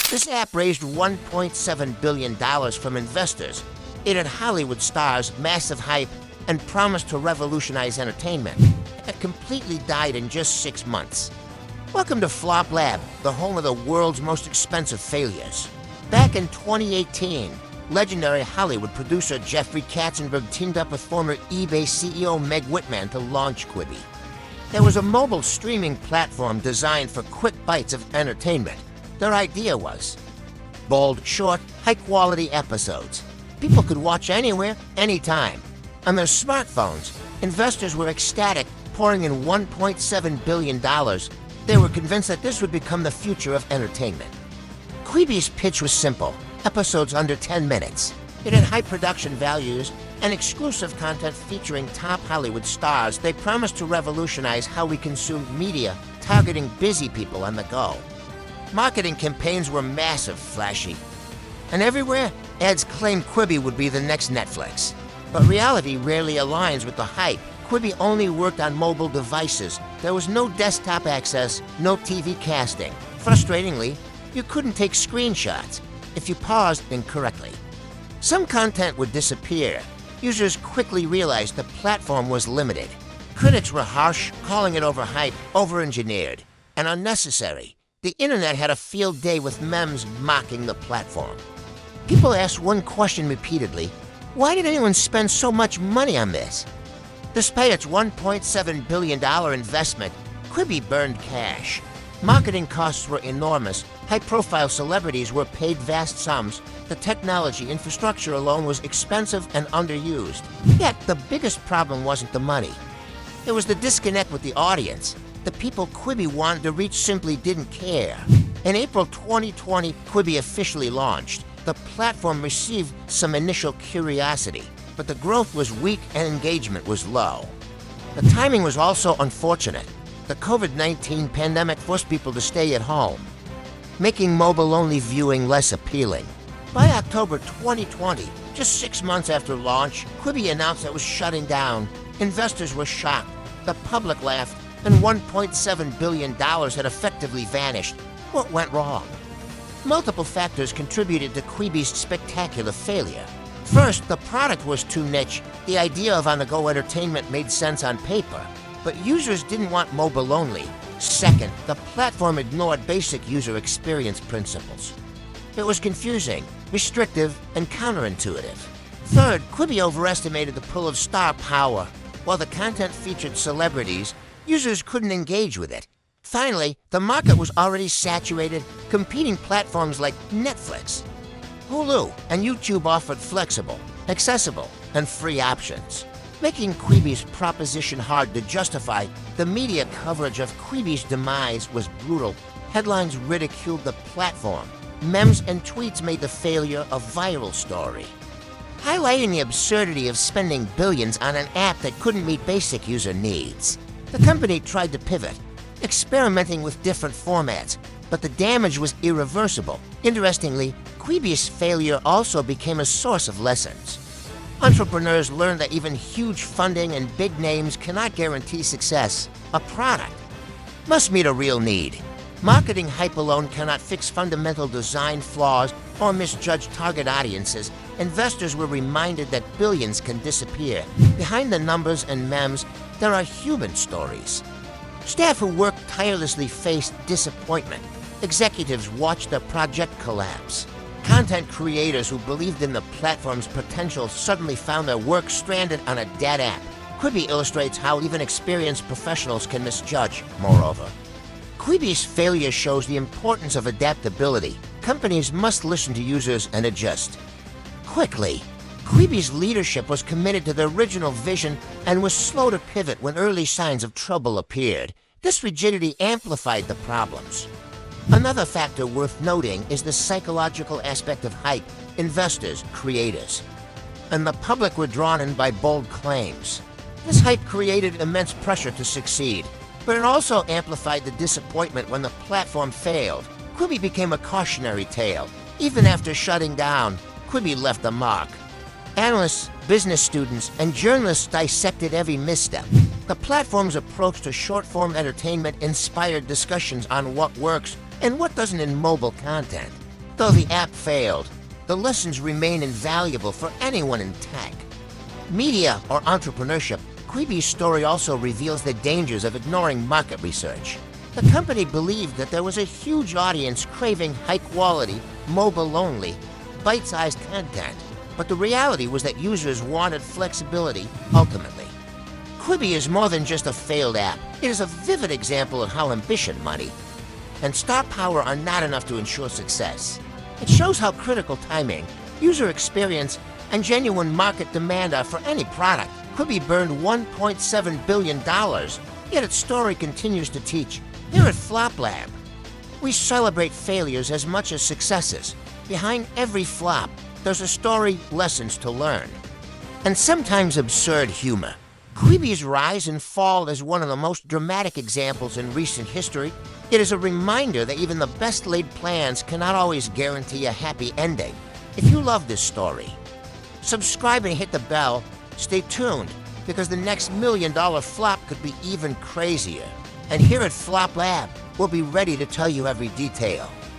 This app raised $1.7 billion from investors. It had Hollywood stars, massive hype, and promised to revolutionize entertainment. It completely died in just 6 months. Welcome to FlopLab, the home of the world's most expensive failures. Back in 2018, legendary Hollywood producer Jeffrey Katzenberg teamed up with former eBay CEO Meg Whitman to launch Quibi. There was a mobile streaming platform designed for quick bites of entertainment. Their idea was bold, short, high-quality episodes. People could watch anywhere, anytime. On their smartphones, investors were ecstatic, pouring in $1.7 billion. They were convinced that this would become the future of entertainment. Quibi's pitch was simple: episodes under 10 minutes. It had high production values and exclusive content featuring top Hollywood stars. They promised to revolutionize how we consumed media, targeting busy people on the go. Marketing campaigns were massive, flashy, and everywhere, ads claimed Quibi would be the next Netflix. But reality rarely aligns with the hype. Quibi only worked on mobile devices. There was no desktop access, no TV casting. Frustratingly, you couldn't take screenshots if you paused incorrectly. Some content would disappear. Users quickly realized the platform was limited. Critics were harsh, calling it overhyped, over-engineered, and unnecessary. The internet had a field day with memes mocking the platform. People asked one question repeatedly: why did anyone spend so much money on this? Despite its $1.7 billion investment, Quibi burned cash. Marketing costs were enormous. High-profile celebrities were paid vast sums. The technology infrastructure alone was expensive and underused. Yet, the biggest problem wasn't the money. It was the disconnect with the audience. The people Quibi wanted to reach simply didn't care. In April 2020, Quibi officially launched. The platform received some initial curiosity, but the growth was weak and engagement was low. The timing was also unfortunate. The COVID-19 pandemic forced people to stay at home, making mobile-only viewing less appealing. By October 2020, just 6 months after launch, Quibi announced it was shutting down. Investors were shocked, the public laughed, and $1.7 billion had effectively vanished. What went wrong? Multiple factors contributed to Quibi's spectacular failure. First, the product was too niche. The idea of on-the-go entertainment made sense on paper, but users didn't want mobile only. Second, the platform ignored basic user experience principles. It was confusing, restrictive, and counterintuitive. Third, Quibi overestimated the pull of star power. While the content featured celebrities, users couldn't engage with it. Finally, the market was already saturated. Competing platforms like Netflix, Hulu, and YouTube offered flexible, accessible, and free options, making Quibi's proposition hard to justify. The media coverage of Quibi's demise was brutal. Headlines ridiculed the platform. Memes and tweets made the failure a viral story, highlighting the absurdity of spending billions on an app that couldn't meet basic user needs. The company tried to pivot, experimenting with different formats, but the damage was irreversible. Interestingly, Quibi's failure also became a source of lessons. Entrepreneurs learned that even huge funding and big names cannot guarantee success. A product must meet a real need. Marketing hype alone cannot fix fundamental design flaws or misjudge target audiences. Investors were reminded that billions can disappear. Behind the numbers and memes, there are human stories. Staff who worked tirelessly faced disappointment. Executives watched their project collapse. Content creators who believed in the platform's potential suddenly found their work stranded on a dead app. Quibi illustrates how even experienced professionals can misjudge, moreover. Quibi's failure shows the importance of adaptability. Companies must listen to users and adjust quickly. Quibi's leadership was committed to the original vision and was slow to pivot when early signs of trouble appeared. This rigidity amplified the problems. Another factor worth noting is the psychological aspect of hype. Investors, creators, and the public were drawn in by bold claims. This hype created immense pressure to succeed, but it also amplified the disappointment when the platform failed. Quibi became a cautionary tale. Even after shutting down, Quibi left a mark. Analysts, business students, and journalists dissected every misstep. The platform's approach to short-form entertainment inspired discussions on what works and what doesn't in mobile content. Though the app failed, the lessons remain invaluable for anyone in tech. Media or entrepreneurship, Quibi's story also reveals the dangers of ignoring market research. The company believed that there was a huge audience craving high-quality, mobile-only, bite-sized content, but the reality was that users wanted flexibility ultimately. Quibi is more than just a failed app. It is a vivid example of how ambition, money, and star power are not enough to ensure success. It shows how critical timing, user experience, and genuine market demand are for any product. Quibi burned $1.7 billion, yet its story continues to teach. Here at FlopLab, we celebrate failures as much as successes. Behind every flop, there's a story, lessons to learn, and sometimes absurd humor. Quibi's rise and fall is one of the most dramatic examples in recent history. It is a reminder that even the best laid plans cannot always guarantee a happy ending. If you love this story, subscribe and hit the bell. Stay tuned, because the next $1 million flop could be even crazier. And here at FlopLab, we'll be ready to tell you every detail.